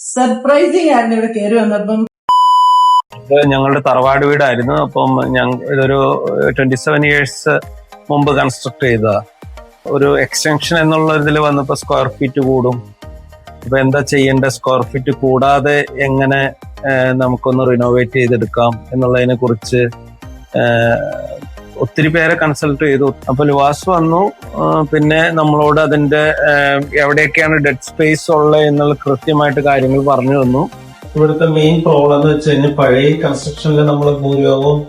Surprising ആയിരുന്നു ഇവിടെ കയറി വന്നപ്പം. ഞങ്ങളുടെ തറവാട് വീടായിരുന്നു. അപ്പം ഇതൊരു 27 years മുമ്പ് കൺസ്ട്രക്ട് ചെയ്തതാ. ഒരു എക്സ്റ്റൻഷൻ എന്നുള്ള ഇതിൽ വന്നപ്പോൾ സ്ക്വയർ ഫീറ്റ് കൂടും. അപ്പൊ എന്താ ചെയ്യേണ്ട, സ്ക്വയർ ഫീറ്റ് കൂടാതെ എങ്ങനെ നമുക്കൊന്ന് റിനോവേറ്റ് ചെയ്തെടുക്കാം എന്നുള്ളതിനെ കുറിച്ച് ഒത്തിരി പേരെ കൺസൾട്ട് ചെയ്തു. അപ്പൊ ലുവാസ് വന്നു. പിന്നെ നമ്മളോട് അതിന്റെ എവിടെയൊക്കെയാണ് ഡെഡ് സ്പേസ് ഉള്ളത് എന്നുള്ള കൃത്യമായിട്ട് കാര്യങ്ങൾ പറഞ്ഞു തന്നു. ഇവിടുത്തെ മെയിൻ പ്രോബ്ലം എന്ന് വെച്ച് കഴിഞ്ഞാൽ പഴയ കൺസ്ട്രക്ഷനിൽ നമ്മൾ ഭൂരിഭാഗവും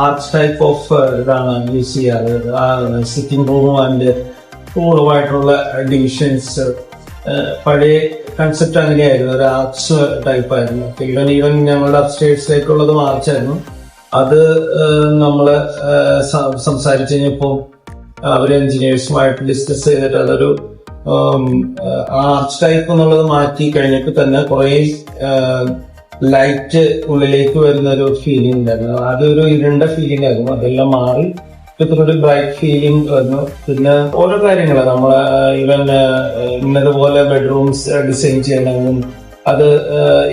ആർച്ച് ടൈപ്പ് ഓഫ് ഇതാണ് യൂസ് ചെയ്യാറ്. സിറ്റിംഗ് റൂമും അതിന്റെ പൂർവ്വമായിട്ടുള്ള ഡിവിഷൻസ് പഴയ കൺസെപ്റ്റ് അങ്ങനെയായിരുന്നു, ഒരു ആർച്ച് ടൈപ്പ് ആയിരുന്നു. ഈവൻ ഞങ്ങളുടെ അപ്സ്റ്റേഴ്സിലേക്കുള്ളതും ആർച്ചായിരുന്നു. അത് നമ്മള് സംസാരിച്ചു കഴിഞ്ഞപ്പോ അവര് എഞ്ചിനീയേഴ്സുമായിട്ട് ഡിസ്കസ് ചെയ്തിട്ട് അതൊരു ആർച്ച് ടൈപ്പ് എന്നുള്ളത് മാറ്റി കഴിഞ്ഞപ്പോൾ തന്നെ കുറെ ലൈറ്റ് ഉള്ളിലേക്ക് വരുന്ന ഒരു ഫീലിംഗ് ഉണ്ടായിരുന്നു. അതൊരു ഇരുണ്ട ഫീലിംഗ് ആയിരുന്നു. അതെല്ലാം മാറി ഇത്രയൊരു ബ്രൈറ്റ് ഫീലിംഗ് വന്നു. പിന്നെ ഓരോ കാര്യങ്ങള് നമ്മള് ഈവൻ ഇന്നതുപോലെ ബെഡ്റൂംസ് ഡിസൈൻ ചെയ്യണമെന്നും അത്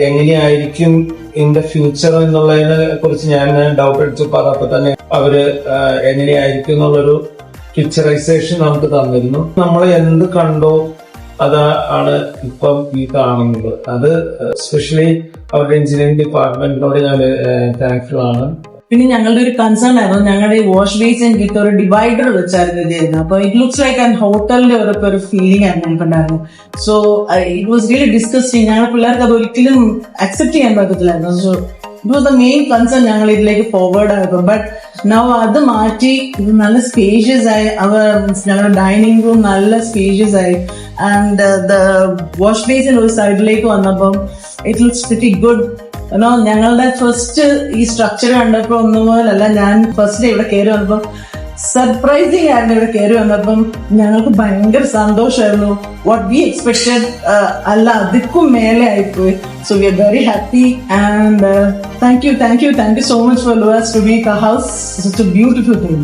എങ്ങനെയായിരിക്കും ഇൻ ദ ഫ്യൂച്ചർ എന്നുള്ളതിനെ കുറിച്ച് ഞാൻ ഡൗട്ട് അടിച്ചപ്പോൾ അപ്പൊ തന്നെ അവര് എങ്ങനെയായിരിക്കും എന്നുള്ളൊരു പിക്ചറൈസേഷൻ നമുക്ക് തന്നിരുന്നു. നമ്മൾ എന്ത് കണ്ടോ അതാണ് ഇപ്പം ഈ കാണുന്നത്. അത് എസ്പെഷ്യലി അവരുടെ എഞ്ചിനീയറിംഗ് ഡിപ്പാർട്ട്മെന്റിനോട് ഞാൻ താങ്ക്ഫുൾ ആണ്. പിന്നെ ഞങ്ങളുടെ ഒരു കൺസേൺ ആയിരുന്നു, ഞങ്ങളുടെ ഈ വാഷ് ബേസിൻ കിட்ட ഒരു ഡിവൈഡർ വെച്ചായിരുന്നു ചെയ്തിരുന്നത്. അപ്പൊ ഇറ്റ് ലുക്സ് ലൈക്ക് ഹോട്ടലിന്റെ ഒരു ഫീലിംഗ് ആയിരുന്നു ഞങ്ങൾക്കുണ്ടായിരുന്നു. So it was really disgusting. ഞങ്ങളുടെ പിള്ളേർക്ക് അത് ഒരിക്കലും അക്സെപ്റ്റ് ചെയ്യാൻ പറ്റത്തില്ലായിരുന്നു. So it was the main concern ഞങ്ങൾ ഇതിലേക്ക് ഫോർവേഡ് ആയപ്പോൾ. ബട്ട് നൗ അത് മാറ്റി ഇത് നല്ല സ്പേഷ്യസ് ആയി. ഞങ്ങളുടെ ഡൈനിങ് റൂം നല്ല സ്പേഷ്യസ് ആയി. ആൻഡ് ദ വാഷ് ബേസിൻ ഒരു സൈഡിലേക്ക് വന്നപ്പം ഇറ്റ് ലുക്സ് വെരി ഗുഡ്. ഞങ്ങളുടെ ഫസ്റ്റ് ഈ സ്ട്രക്ചർ കണ്ടപ്പോ ഒന്നുപോലല്ല. ഞാൻ ഫസ്റ്റ് ഇവിടെ കയറി വന്നപ്പം സർപ്രൈസിങ് ആയിരുന്നു ഇവിടെ കയറി വന്നപ്പം. ഞങ്ങൾക്ക് ഭയങ്കര സന്തോഷമായിരുന്നു. വാട്ട് വി എക്സ്പെക്ടഡ് അല്ല, അതിക്കും മേലെ ആയിപ്പോയി. So we are very happy and thank you so much for Luwas to make our house such a beautiful thing.